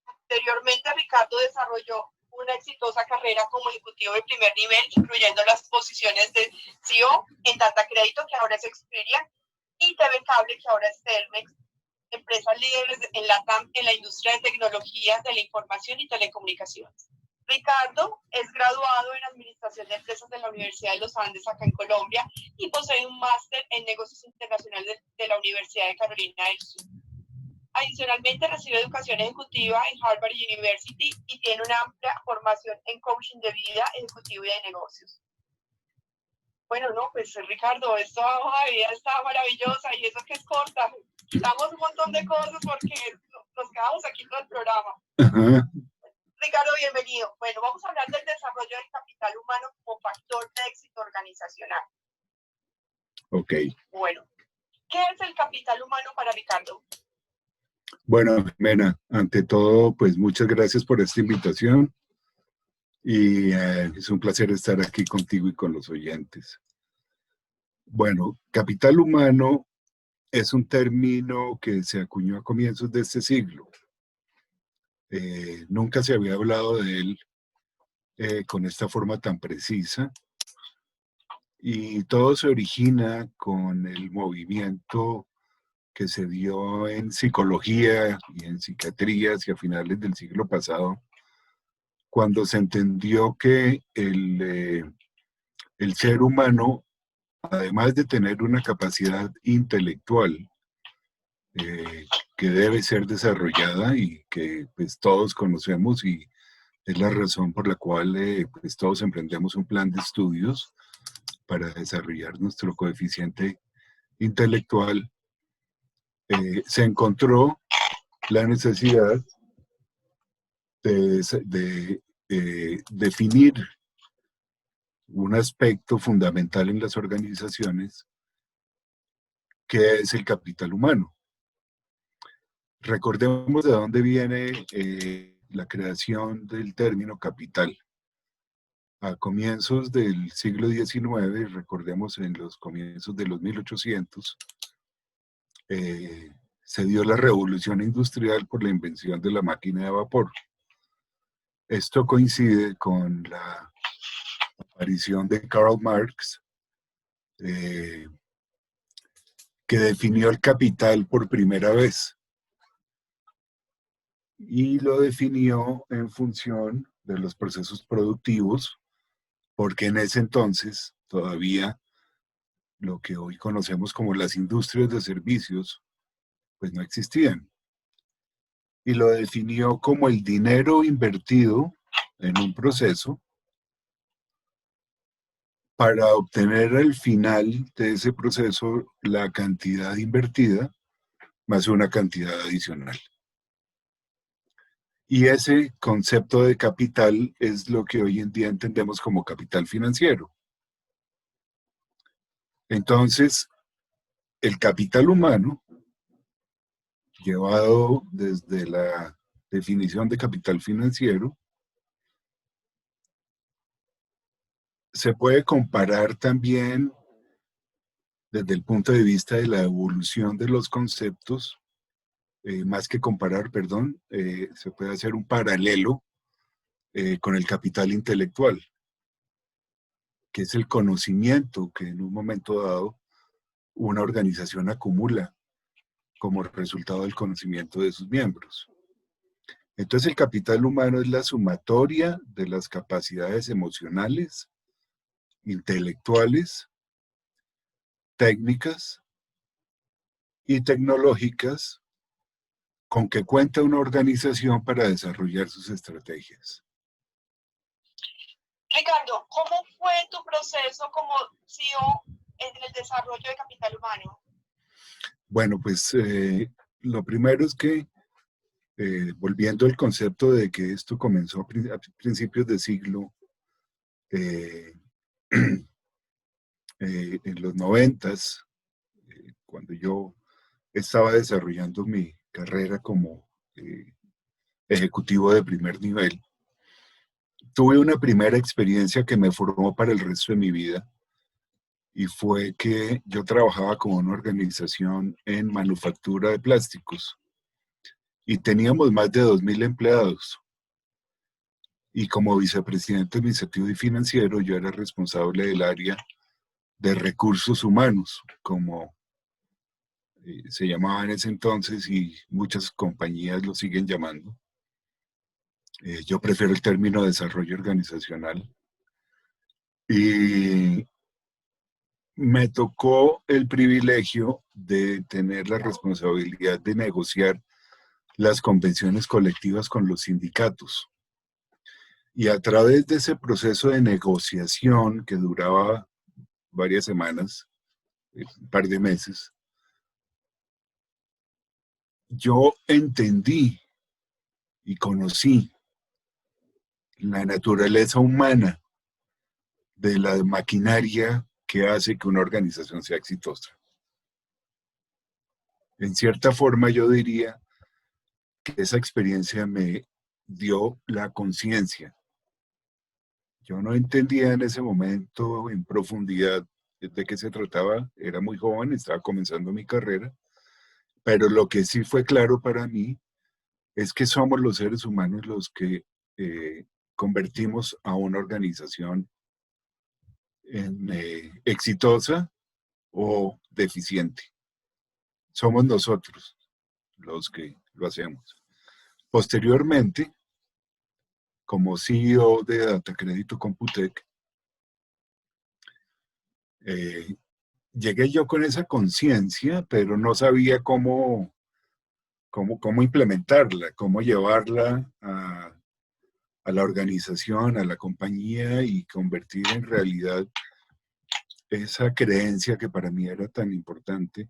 Anteriormente, Ricardo desarrolló una exitosa carrera como ejecutivo de primer nivel, incluyendo las posiciones de CEO en Data Crédito, que ahora es Experian, y TV Cable, que ahora es Telmex, empresas líderes en LATAM en la industria de tecnologías de la información y telecomunicaciones. Ricardo es graduado en Administración de Empresas de la Universidad de los Andes, acá en Colombia, y posee un máster en Negocios Internacionales de la Universidad de Carolina del Sur. Adicionalmente, recibe educación ejecutiva en Harvard University y tiene una amplia formación en coaching de vida, ejecutivo y de negocios. Bueno, no, pues Ricardo, esta hoja de vida está maravillosa y eso que es corta. Quitamos un montón de cosas porque nos quedamos aquí todo el programa. Ajá. Ricardo, bienvenido. Bueno, vamos a hablar del desarrollo del capital humano como factor de éxito organizacional. Ok. Bueno, ¿qué es el capital humano para Ricardo? Bueno, Jimena, ante todo, pues muchas gracias por esta invitación y es un placer estar aquí contigo y con los oyentes. Bueno, capital humano es un término que se acuñó a comienzos de este siglo. Nunca se había hablado de él con esta forma tan precisa y todo se origina con el movimiento que se dio en psicología y en psiquiatría hacia finales del siglo pasado, cuando se entendió que el ser humano, además de tener una capacidad intelectual que debe ser desarrollada y que pues todos conocemos y es la razón por la cual pues todos emprendemos un plan de estudios para desarrollar nuestro coeficiente intelectual, se encontró la necesidad de definir un aspecto fundamental en las organizaciones, que es el capital humano. Recordemos de dónde viene la creación del término capital. A comienzos del siglo XIX, recordemos en los comienzos de los 1800, se dio la revolución industrial por la invención de la máquina de vapor. Esto coincide con la aparición de Karl Marx, que definió el capital por primera vez. Y lo definió en función de los procesos productivos, porque en ese entonces todavía lo que hoy conocemos como las industrias de servicios, pues no existían. Y lo definió como el dinero invertido en un proceso para obtener al final de ese proceso la cantidad invertida más una cantidad adicional. Y ese concepto de capital es lo que hoy en día entendemos como capital financiero. Entonces, el capital humano, llevado desde la definición de capital financiero, se puede comparar también desde el punto de vista de la evolución de los conceptos, más que comparar, perdón, se puede hacer un paralelo con el capital intelectual, que es el conocimiento que en un momento dado una organización acumula como resultado del conocimiento de sus miembros. Entonces el capital humano es la sumatoria de las capacidades emocionales, intelectuales, técnicas y tecnológicas con que cuenta una organización para desarrollar sus estrategias. Ricardo, ¿cómo fue tu proceso como CEO en el desarrollo de capital humano? Bueno, pues lo primero es que, volviendo al concepto de que esto comenzó a principios de siglo, en los 90s, cuando yo estaba desarrollando mi carrera como ejecutivo de primer nivel, tuve una primera experiencia que me formó para el resto de mi vida, y fue que yo trabajaba con una organización en manufactura de plásticos. y teníamos más de 2.000 empleados. Y como vicepresidente administrativo y financiero, yo era responsable del área de recursos humanos, como se llamaba en ese entonces y muchas compañías lo siguen llamando. Yo prefiero el término desarrollo organizacional. Y me tocó el privilegio de tener la responsabilidad de negociar las convenciones colectivas con los sindicatos. Y a través de ese proceso de negociación que duraba varias semanas, un par de meses, yo entendí y conocí la naturaleza humana de la maquinaria que hace que una organización sea exitosa. En cierta forma, yo diría que esa experiencia me dio la conciencia. Yo no entendía en ese momento en profundidad de qué se trataba, era muy joven, estaba comenzando mi carrera, pero lo que sí fue claro para mí es que somos los seres humanos los que convertimos a una organización en exitosa o deficiente. Somos nosotros los que lo hacemos. Posteriormente, como CEO de Data Crédito Computec, llegué yo con esa conciencia, pero no sabía cómo implementarla, cómo llevarla a la organización, a la compañía y convertir en realidad esa creencia que para mí era tan importante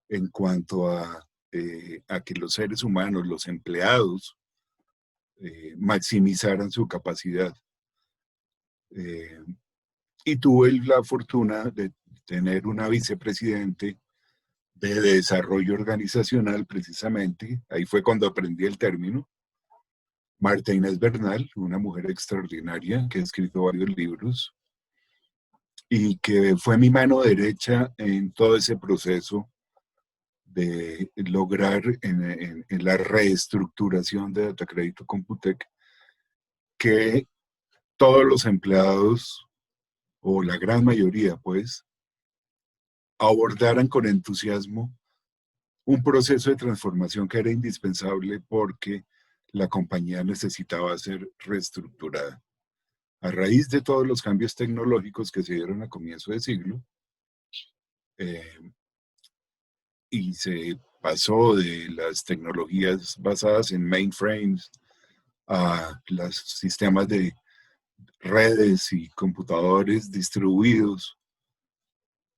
en cuanto a que los seres humanos, los empleados, maximizaran su capacidad. Y tuve la fortuna de tener una vicepresidente de desarrollo organizacional, precisamente, ahí fue cuando aprendí el término, Marta Inés Bernal, una mujer extraordinaria que ha escrito varios libros y que fue mi mano derecha en todo ese proceso de lograr en la reestructuración de Data Crédito Computec que todos los empleados, o la gran mayoría, pues, abordaran con entusiasmo un proceso de transformación que era indispensable porque la compañía necesitaba ser reestructurada. A raíz de todos los cambios tecnológicos que se dieron a comienzo de siglo, y se pasó de las tecnologías basadas en mainframes a los sistemas de redes y computadores distribuidos,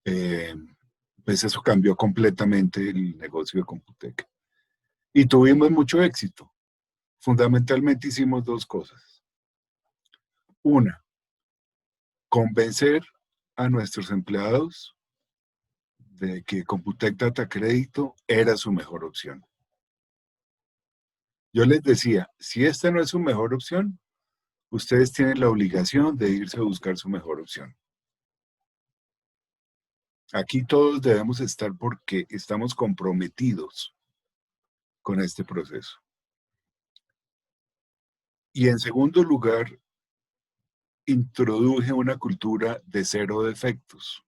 pues eso cambió completamente el negocio de Computec. Y tuvimos mucho éxito. Fundamentalmente hicimos dos cosas. Una, convencer a nuestros empleados de que Computec Data Crédito era su mejor opción. Yo les decía, si esta no es su mejor opción, ustedes tienen la obligación de irse a buscar su mejor opción. Aquí todos debemos estar porque estamos comprometidos con este proceso. Y en segundo lugar, introduje una cultura de cero defectos.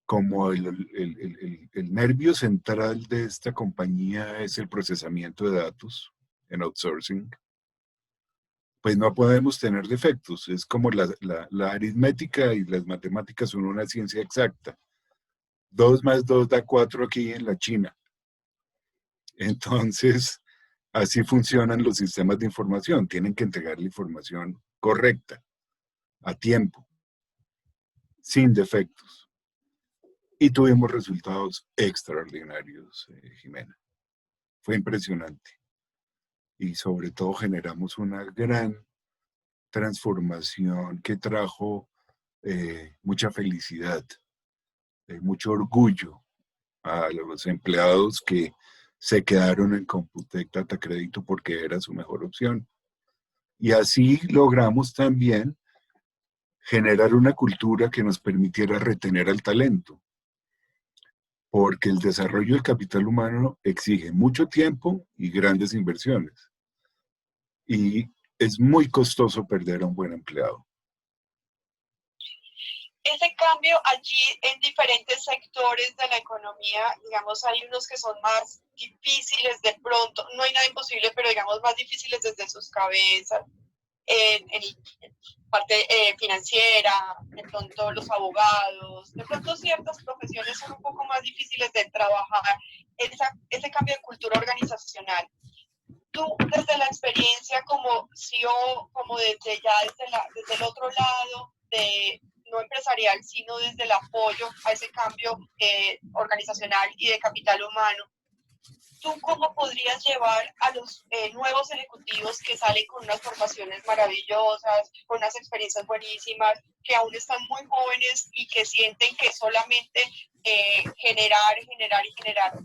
Como el nervio central de esta compañía es el procesamiento de datos en outsourcing, pues no podemos tener defectos. Es como la aritmética y las matemáticas son una ciencia exacta. 2 más 2 da 4 aquí en la China. Entonces, así funcionan los sistemas de información. Tienen que entregar la información correcta, a tiempo, sin defectos. Y tuvimos resultados extraordinarios, Jimena. Fue impresionante. Y sobre todo generamos una gran transformación que trajo mucha felicidad, mucho orgullo a los empleados que se quedaron en Computec Data Crédito porque era su mejor opción. Y así logramos también generar una cultura que nos permitiera retener al talento. porque el desarrollo del capital humano exige mucho tiempo y grandes inversiones. Y es muy costoso perder a un buen empleado. Ese cambio allí en diferentes sectores de la economía, digamos, hay unos que son más difíciles de pronto, no hay nada imposible, pero digamos más difíciles desde sus cabezas, en parte financiera, de pronto los abogados, de pronto ciertas profesiones son un poco más difíciles de trabajar, ese cambio de cultura organizacional. Tú, desde la experiencia como CEO, como desde ya desde el otro lado, de no empresarial, sino desde el apoyo a ese cambio organizacional y de capital humano, ¿tú cómo podrías llevar a los nuevos ejecutivos que salen con unas formaciones maravillosas, con unas experiencias buenísimas, que aún están muy jóvenes y que sienten que solamente generar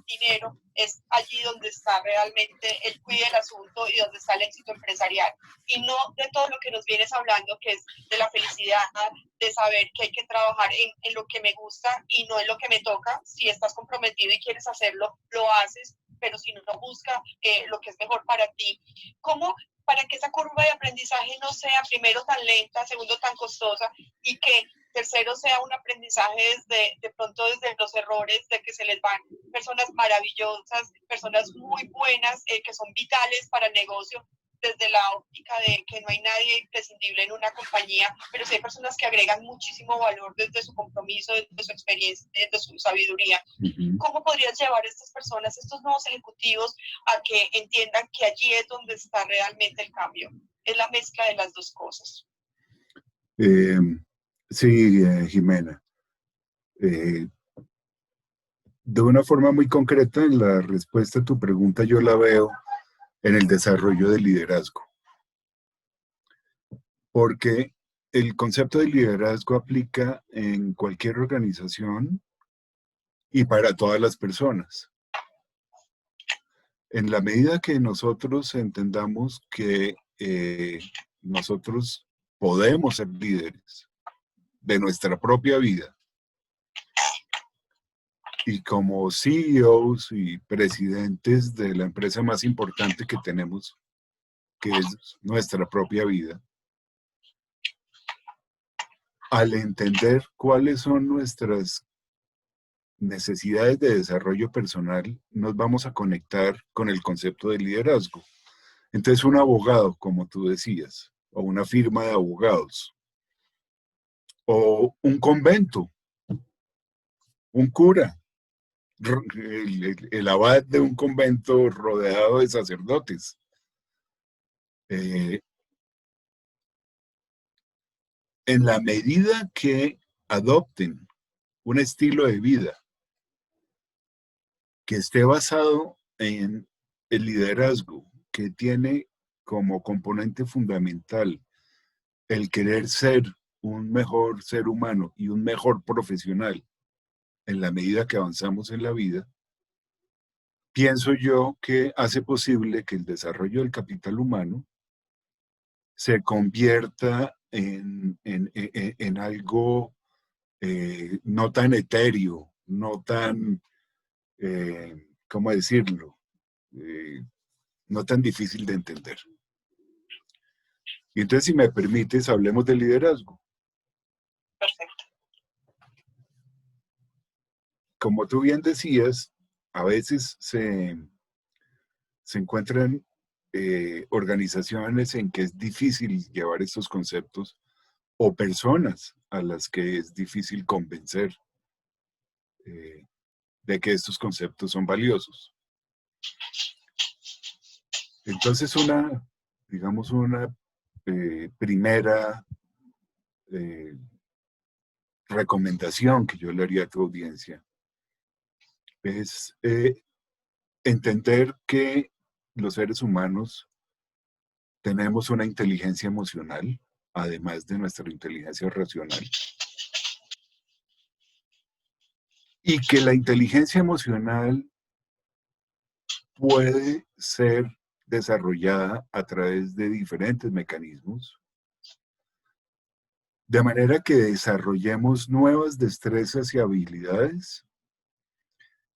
dinero es allí donde está realmente el cuide del asunto y donde está el éxito empresarial? Y no de todo lo que nos vienes hablando, que es de la felicidad, de saber que hay que trabajar en lo que me gusta y no en lo que me toca. Si estás comprometido y quieres hacerlo, lo haces, pero si no busca lo que es mejor para ti. ¿Cómo para que esa curva de aprendizaje no sea primero tan lenta, segundo tan costosa y que tercero sea un aprendizaje de pronto desde los errores, de que se les van personas maravillosas, personas muy buenas que son vitales para el negocio, desde la óptica de que no hay nadie imprescindible en una compañía, pero sí hay personas que agregan muchísimo valor desde su compromiso, desde su experiencia, desde su sabiduría. ¿Cómo podrías llevar a estas personas, estos nuevos ejecutivos, a que entiendan que allí es donde está realmente el cambio? Es la mezcla de las dos cosas. Sí, Jimena. De una forma muy concreta, en la respuesta a tu pregunta yo la veo en el desarrollo del liderazgo, porque el concepto de liderazgo aplica en cualquier organización y para todas las personas. En la medida que nosotros entendamos que nosotros podemos ser líderes de nuestra propia vida y como CEOs y presidentes de la empresa más importante que tenemos, que es nuestra propia vida, al entender cuáles son nuestras necesidades de desarrollo personal, nos vamos a conectar con el concepto de liderazgo. Entonces, un abogado, como tú decías, o una firma de abogados, o un convento, un cura, el abad de un convento rodeado de sacerdotes. Eh, en la medida que adopten un estilo de vida que esté basado en el liderazgo, que tiene como componente fundamental el querer ser un mejor ser humano y un mejor profesional en la medida que avanzamos en la vida, pienso yo que hace posible que el desarrollo del capital humano se convierta en algo no tan etéreo, no tan, ¿cómo decirlo? No tan difícil de entender. Y entonces, si me permites, hablemos de liderazgo. Perfecto. Como tú bien decías, a veces se encuentran organizaciones en que es difícil llevar estos conceptos o personas a las que es difícil convencer de que estos conceptos son valiosos. Entonces, digamos, una primera recomendación que yo le haría a tu audiencia es entender que los seres humanos tenemos una inteligencia emocional, además de nuestra inteligencia racional, y que la inteligencia emocional puede ser desarrollada a través de diferentes mecanismos, de manera que desarrollemos nuevas destrezas y habilidades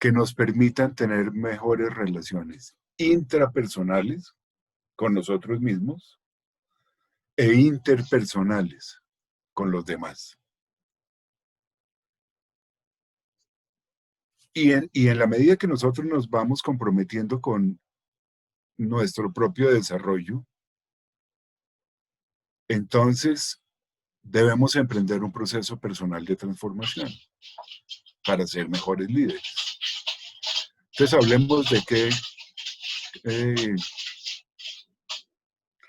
que nos permitan tener mejores relaciones intrapersonales con nosotros mismos e interpersonales con los demás. Y en la medida que nosotros nos vamos comprometiendo con nuestro propio desarrollo, entonces debemos emprender un proceso personal de transformación para ser mejores líderes. Entonces hablemos de qué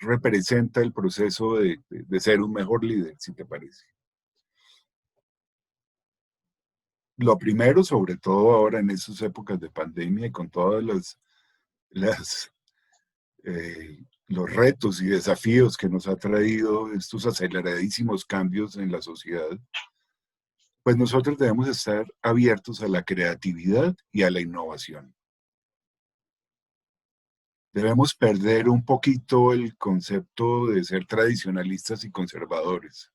representa el proceso de ser un mejor líder, si te parece. Lo primero, sobre todo ahora en estas épocas de pandemia y con todas los retos y desafíos que nos ha traído estos aceleradísimos cambios en la sociedad, pues nosotros debemos estar abiertos a la creatividad y a la innovación. Debemos perder un poquito el concepto de ser tradicionalistas y conservadores.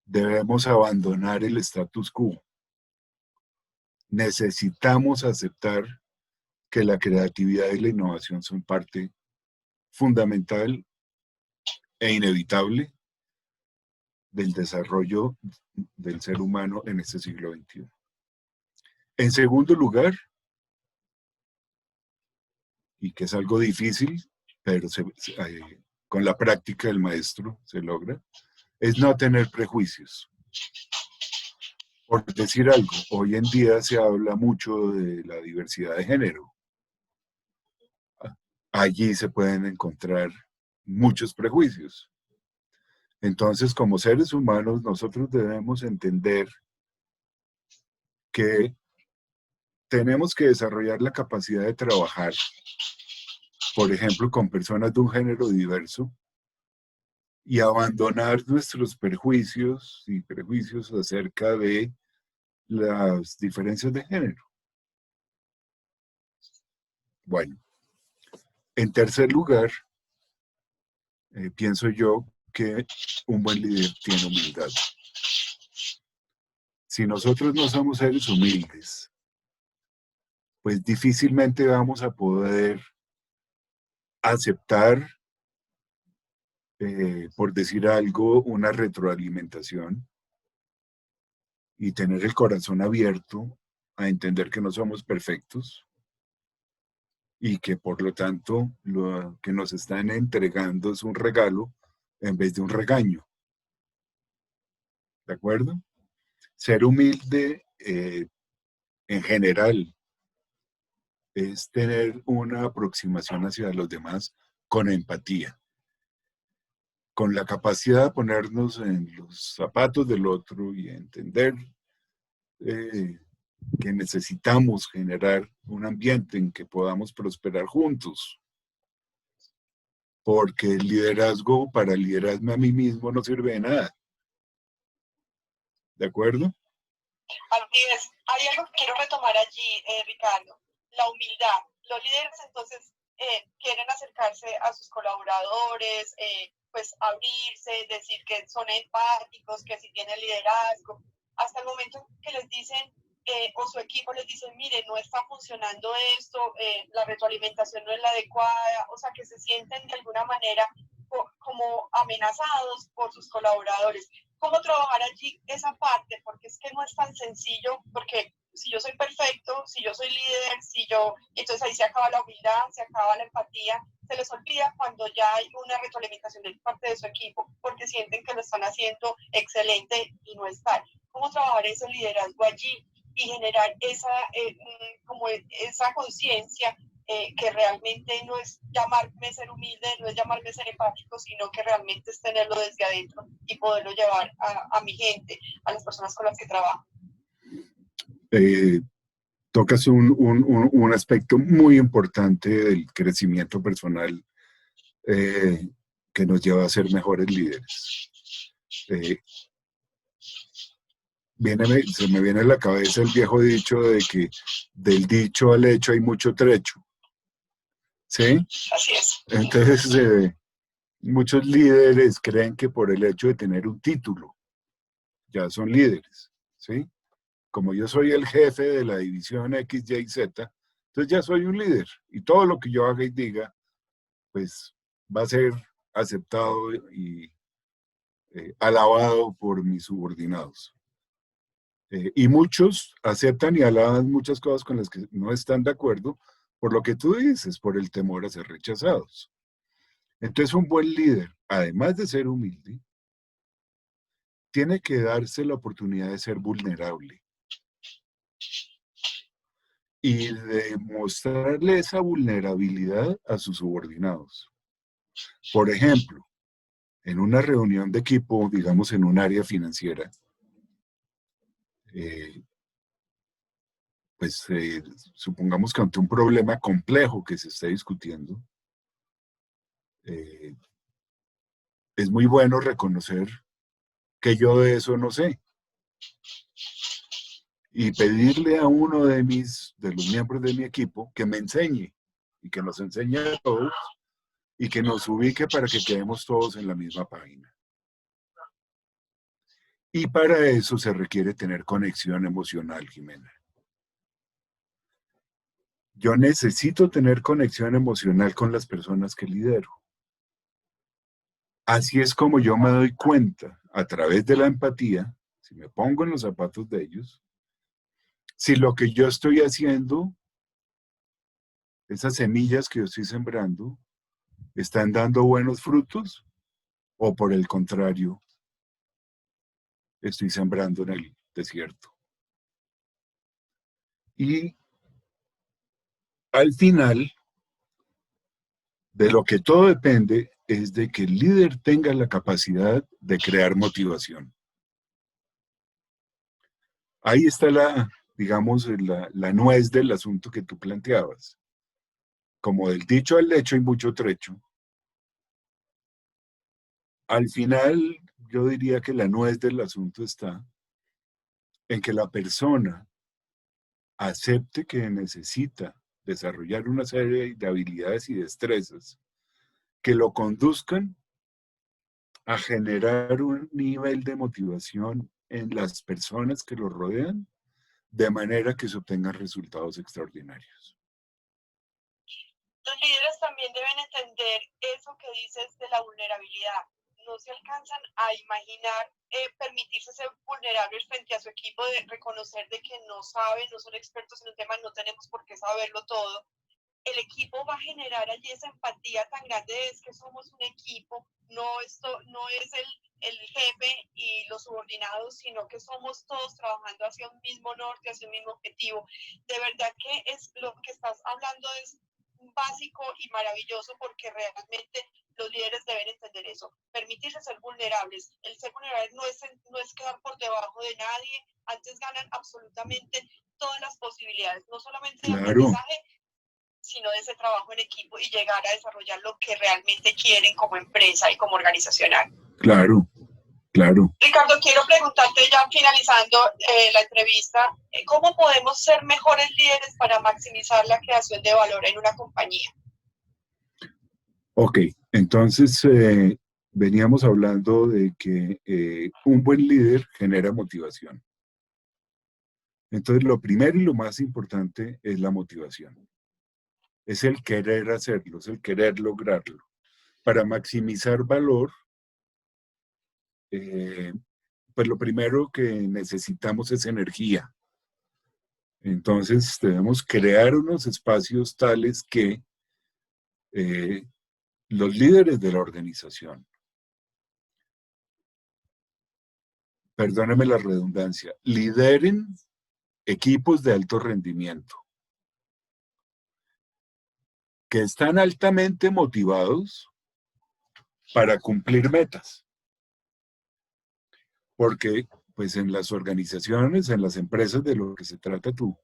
Debemos abandonar el status quo. Necesitamos aceptar que la creatividad y la innovación son parte fundamental e inevitable del desarrollo del ser humano en este siglo XXI. En segundo lugar, y que es algo difícil, pero con la práctica del maestro se logra, es no tener prejuicios. Por decir algo, hoy en día se habla mucho de la diversidad de género. Allí se pueden encontrar muchos prejuicios. Entonces, como seres humanos, nosotros debemos entender que tenemos que desarrollar la capacidad de trabajar, por ejemplo, con personas de un género diverso, y abandonar nuestros prejuicios y prejuicios acerca de las diferencias de género. Bueno, en tercer lugar, pienso yo que un buen líder tiene humildad. Si nosotros no somos seres humildes, pues difícilmente vamos a poder aceptar, por decir algo, una retroalimentación y tener el corazón abierto a entender que no somos perfectos y que por lo tanto lo que nos están entregando es un regalo en vez de un regaño. ¿De acuerdo? Ser humilde en general es tener una aproximación hacia los demás con empatía, con la capacidad de ponernos en los zapatos del otro y entender que necesitamos generar un ambiente en que podamos prosperar juntos. Porque el liderazgo, para liderarme a mí mismo, no sirve de nada. ¿De acuerdo? Así es. Hay algo que quiero retomar allí, Ricardo, la humildad. Los líderes entonces quieren acercarse a sus colaboradores, pues abrirse, decir que son empáticos, que si tienen liderazgo, hasta el momento que les dicen, o su equipo les dice, mire, no está funcionando esto, la retroalimentación no es la adecuada, o sea, que se sienten de alguna manera como amenazados por sus colaboradores. ¿Cómo trabajar allí esa parte? Porque es que no es tan sencillo, porque si yo soy perfecto, si yo soy líder, entonces ahí se acaba la humildad, se acaba la empatía, se les olvida cuando ya hay una retroalimentación de parte de su equipo, porque sienten que lo están haciendo excelente y no es tal. ¿Cómo trabajar ese liderazgo allí y generar como esa conciencia que realmente no es llamarme ser humilde, no es llamarme ser empático, sino que realmente es tenerlo desde adentro y poderlo llevar a mi gente, a las personas con las que trabajo? Tocas un aspecto muy importante del crecimiento personal que nos lleva a ser mejores líderes. Se me viene a la cabeza el viejo dicho de que del dicho al hecho hay mucho trecho. ¿Sí? Así es. Entonces, muchos líderes creen que por el hecho de tener un título ya son líderes, ¿sí? como yo soy el jefe de la división X, Y, Z, entonces ya soy un líder. Y todo lo que yo haga y diga, pues va a ser aceptado y alabado por mis subordinados. Y muchos aceptan y alaban muchas cosas con las que no están de acuerdo, por lo que tú dices, por el temor a ser rechazados. Entonces un buen líder, además de ser humilde, tiene que darse la oportunidad de ser vulnerable y de mostrarle esa vulnerabilidad a sus subordinados. Por ejemplo, en una reunión de equipo, digamos en un área financiera, pues supongamos que ante un problema complejo que se está discutiendo, eh, es muy bueno reconocer que yo de eso no sé y pedirle a uno de los miembros de mi equipo que me enseñe y que nos enseñe a todos y que nos ubique para que quedemos todos en la misma página. Y para eso se requiere tener conexión emocional, Jimena. Yo necesito tener conexión emocional con las personas que lidero. Así es como yo me doy cuenta, a través de la empatía, si me pongo en los zapatos de ellos, si lo que yo estoy haciendo, esas semillas que yo estoy sembrando, están dando buenos frutos o por el contrario, estoy sembrando en el desierto. Y al final, de lo que todo depende es de que el líder tenga la capacidad de crear motivación. Ahí está digamos, la nuez del asunto que tú planteabas. Como del dicho al hecho hay mucho trecho. Al final, yo diría que la nuez del asunto está en que la persona acepte que necesita desarrollar una serie de habilidades y destrezas que lo conduzcan a generar un nivel de motivación en las personas que lo rodean, de manera que se obtengan resultados extraordinarios. Los líderes también deben entender eso que dices de la vulnerabilidad. No se alcanzan a imaginar permitirse ser vulnerables frente a su equipo, de reconocer de que no saben, no son expertos en un tema, no tenemos por qué saberlo todo. El equipo va a generar allí esa empatía tan grande, es que somos un equipo, esto no es el jefe y los subordinados, sino que somos todos trabajando hacia un mismo norte, hacia un mismo objetivo. De verdad que es lo que estás hablando es básico y maravilloso, porque realmente los líderes deben entender eso, permitirse ser vulnerables. El ser vulnerable no es quedar por debajo de nadie, antes ganan absolutamente todas las posibilidades, no solamente de aprendizaje, sino de ese trabajo en equipo y llegar a desarrollar lo que realmente quieren como empresa y como organizacional. Claro, claro. Ricardo, quiero preguntarte ya finalizando la entrevista, ¿cómo podemos ser mejores líderes para maximizar la creación de valor en una compañía? Ok, entonces veníamos hablando de que un buen líder genera motivación. Entonces lo primero y lo más importante es la motivación. Es el querer hacerlo, es el querer lograrlo. Para maximizar valor, pues lo primero que necesitamos es energía. Entonces debemos crear unos espacios tales que los líderes de la organización, perdóname la redundancia, lideren equipos de alto rendimiento que están altamente motivados para cumplir metas. Porque pues en las organizaciones, en las empresas, de lo que se trata tu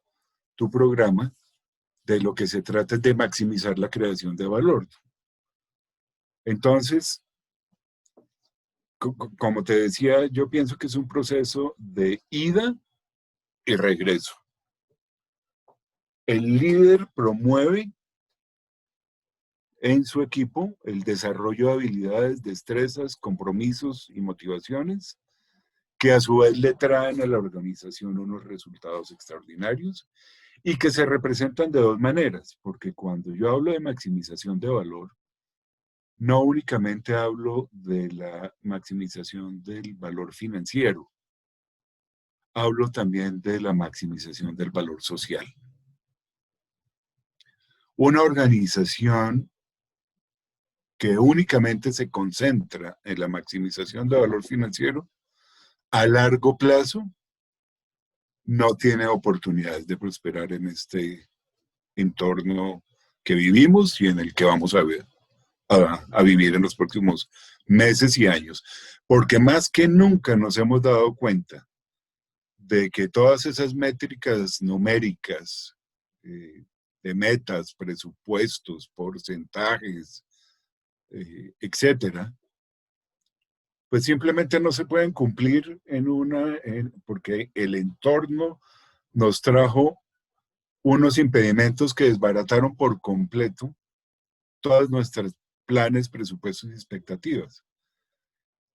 programa, de lo que se trata es de maximizar la creación de valor. Entonces, como te decía, yo pienso que es un proceso de ida y regreso. El líder promueve en su equipo el desarrollo de habilidades, destrezas, compromisos y motivaciones que a su vez le traen a la organización unos resultados extraordinarios y que se representan de dos maneras, porque cuando yo hablo de maximización de valor, no únicamente hablo de la maximización del valor financiero, hablo también de la maximización del valor social. Una organización que únicamente se concentra en la maximización de valor financiero, a largo plazo no tiene oportunidades de prosperar en este entorno que vivimos y en el que vamos a vivir en los próximos meses y años. Porque más que nunca nos hemos dado cuenta de que todas esas métricas numéricas, de metas, presupuestos, porcentajes, etcétera, pues simplemente no se pueden cumplir porque el entorno nos trajo unos impedimentos que desbarataron por completo todas nuestras planes, presupuestos y expectativas.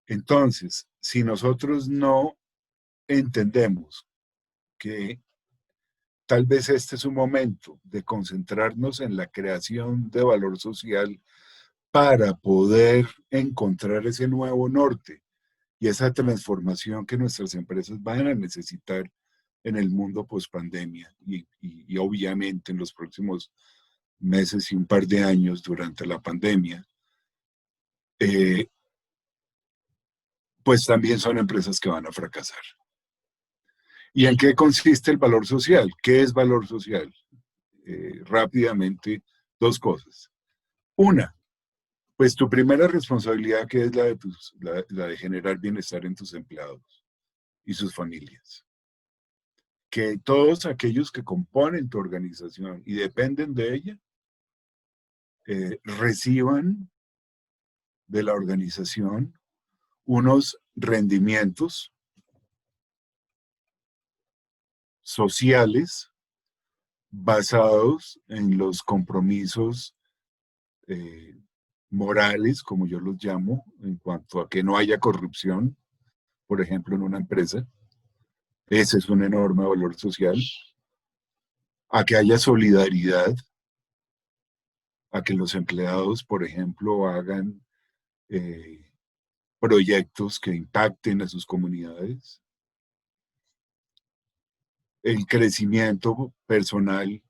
Entonces, si nosotros no entendemos que tal vez este es un momento de concentrarnos en la creación de valor social para poder encontrar ese nuevo norte y esa transformación que nuestras empresas van a necesitar en el mundo post-pandemia y obviamente en los próximos meses y un par de años durante la pandemia, pues también son empresas que van a fracasar. ¿Y en qué consiste el valor social? ¿Qué es valor social? Rápidamente, dos cosas. Una, pues tu primera responsabilidad, que es la de generar bienestar en tus empleados y sus familias. Que todos aquellos que componen tu organización y dependen de ella, reciban de la organización unos rendimientos sociales basados en los compromisos morales, como yo los llamo, en cuanto a que no haya corrupción, por ejemplo, en una empresa. Ese es un enorme valor social. A que haya solidaridad, a que los empleados, por ejemplo, hagan proyectos que impacten a sus comunidades. El crecimiento personal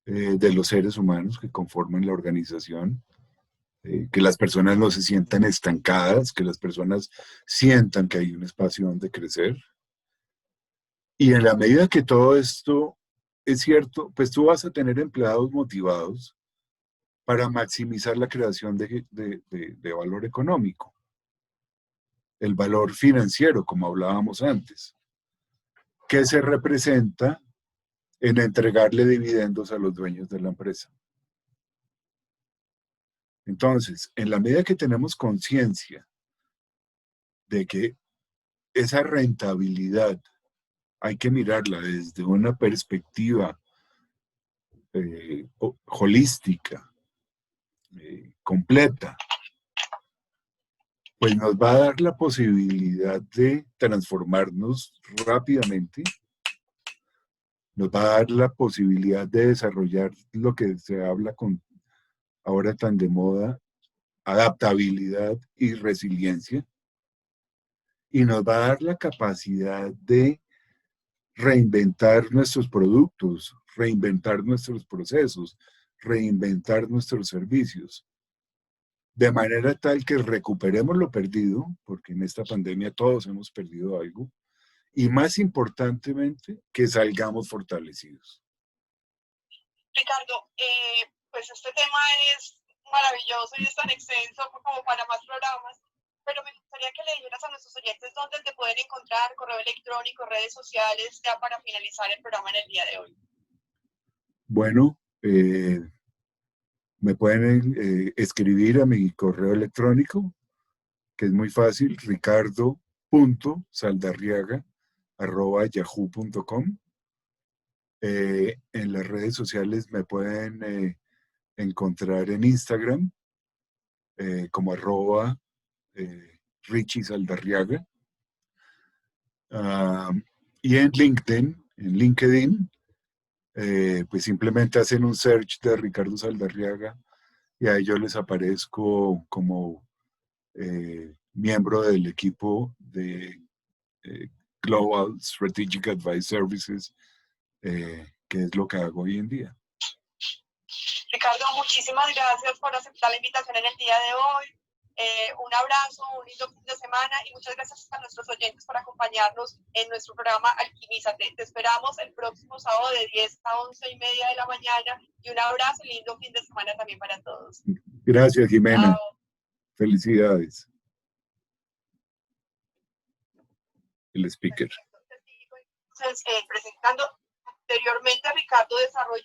de los seres humanos que conforman la organización, que las personas no se sientan estancadas, que las personas sientan que hay un espacio donde crecer. Y en la medida que todo esto es cierto, pues tú vas a tener empleados motivados para maximizar la creación de valor económico, el valor financiero, como hablábamos antes, que se representa en entregarle dividendos a los dueños de la empresa. Entonces, en la medida que tenemos conciencia de que esa rentabilidad hay que mirarla desde una perspectiva holística, completa, pues nos va a dar la posibilidad de transformarnos rápidamente, nos va a dar la posibilidad de desarrollar lo que se habla con ahora tan de moda, adaptabilidad y resiliencia, y nos va a dar la capacidad de reinventar nuestros productos, reinventar nuestros procesos, reinventar nuestros servicios, de manera tal que recuperemos lo perdido, porque en esta pandemia todos hemos perdido algo, y más importantemente, que salgamos fortalecidos. Ricardo, pues este tema es maravilloso y es tan extenso como para más programas, pero me gustaría que le dijeras a nuestros oyentes dónde te pueden encontrar, correo electrónico, redes sociales, ya para finalizar el programa en el día de hoy. Bueno, me pueden escribir a mi correo electrónico, que es muy fácil, ricardo.saldarriaga@yahoo.com. En las redes sociales me pueden encontrar en Instagram como @Richie Saldarriaga. Y en LinkedIn, pues simplemente hacen un search de Ricardo Saldarriaga y ahí yo les aparezco como miembro del equipo de Global Strategic Advice Services, que es lo que hago hoy en día. Ricardo, muchísimas gracias por aceptar la invitación en el día de hoy. Un abrazo, un lindo fin de semana y muchas gracias a nuestros oyentes por acompañarnos en nuestro programa Alquimízate. Te esperamos el próximo sábado de 10 a 11:30 de la mañana y un abrazo y lindo fin de semana también para todos. Gracias, Jimena. Chao. Felicidades. El speaker. Entonces, presentando anteriormente, Ricardo desarrolló